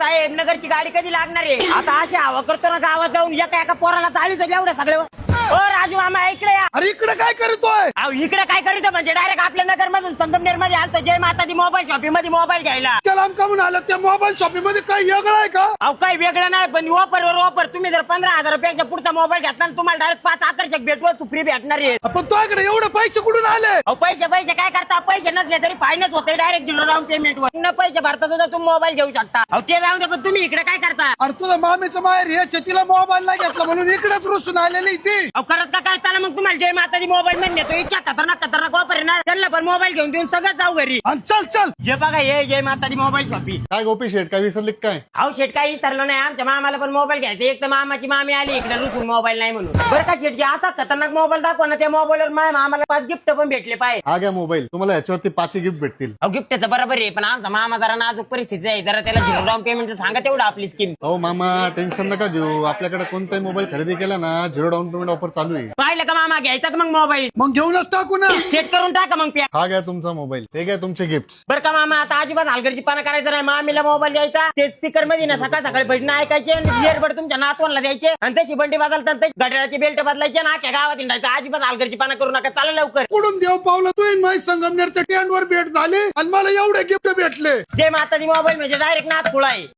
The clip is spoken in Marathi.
साहेब नगरची गाडी कधी लागणार आहे? आता अशी हवा करतो ना गावात जाऊन एका पोराला चालू एवढं सगळं. ओ राजू मामा इकडे या. अरे इकडे काय करतोय? अहो इकडे काय करीत म्हणजे डायरेक्ट आपल्या नगर मधून संगमनेर मध्ये आलतो जय माताजी मोबाईल शॉपिंग मध्ये मोबाईल घ्यायला. त्याला आमका म्हणून आलं त्या मोबाईल शॉपिंग मध्ये काही वेगळं आहे का? अहो काही वेगळं नाही पण ऑफर तुम्ही जर 15,000 रुपयाचा पुढचा मोबाईल घेतला तर तुम्हाला डायरेक्ट 5 आकर्षक भेटवस्तू फ्री भेटणार आहे. पण तुझ्याकडे एवढे पैसे कुठून आले? अहो पैसे काय करता? पैसे नसले तरी फायनान्स होते डायरेक्ट 0 डाऊन पेमेंट वर. न पैसे भरता सुद्धा तुम्ही मोबाईल घेऊ शकता. अहो ते जाऊन दे पण तुम्ही इकडे काय करता? अरे तुझा मामीचं माहेर हे शेतीला मोबाईल नाही घेतला म्हणून इकडेच रुसून आलेली ती. अहो करत का काय चाला मग तुम्हाला जय माताजी मोबाईल मध्ये नेतो. इतक्या खतरनाक ऑफर आहे ना त्यांना पण मोबाईल घेऊन देऊन सगळं जाऊ घरी. आणि चल हे बघा हे जय माताजी मोबाईल शॉपिंग. काय गोपी शेठ काय विसरले काय? अहो शेट काही विसरलो नाही. आमच्या मामाला पण मोबाईल घ्यायचा. एक तर मामाची मामी आली इकडे रुसून मोबाईल नाही म्हणून. बरं का शेटजी असा खतरनाक मोबाईल दाखवा ना त्या मोबाईलवर माझ्या मामाला 5 गिफ्ट पण भेटले पाहिजे. हा घ्या मोबाईल, तुम्हाला याच्यावरती 5 गिफ्ट भेटतील. अहो गिफ्टचं बरोबर आहे पण आमचा मामा जरा नाजूक परिस्थिती आहे. जरा त्याला 0 डाऊन पेमेंट सांगा तेवढं आपली स्कीम. हो मामा टेन्शन नका घेऊ, आपल्याकडे कोणताही मोबाईल खरेदी केला ना 0 डाऊन पेमेंट ऑफर चालू आहे. पाहिलं का मामा घ्यायचा का मग मोबाईल? मग घेऊनच टाकू ना. सेट करून टाका मग प्या. हा घ्या तुमचा मोबाईल, हे घ्या तुमचे गिफ्ट. बरं का मामा आता अजिबात हलगर्जीपणा करायचा नाही. मामीला मोबाईल द्यायचा ते स्पीकर मध्ये ना सकाळ सकाळी भजनं ऐकायचे इयरबड तुमच्या नातवांना द्यायचे आणि त्याची बंडी बदलतात त्याची घड्याळाची बेल्ट बदलायचे आणि अख्या गावात हिंडायचं. अजिबात हलगर्जीपणा करू नका. चला लवकर. कुठून देव पावलं तू माई संगमनेरच्या टेंट वर भेट झाली आणि मला एवढे गिफ्ट भेटले. जय माताजी मोबाईल म्हणजे डायरेक्ट नाथ खुळा आहे.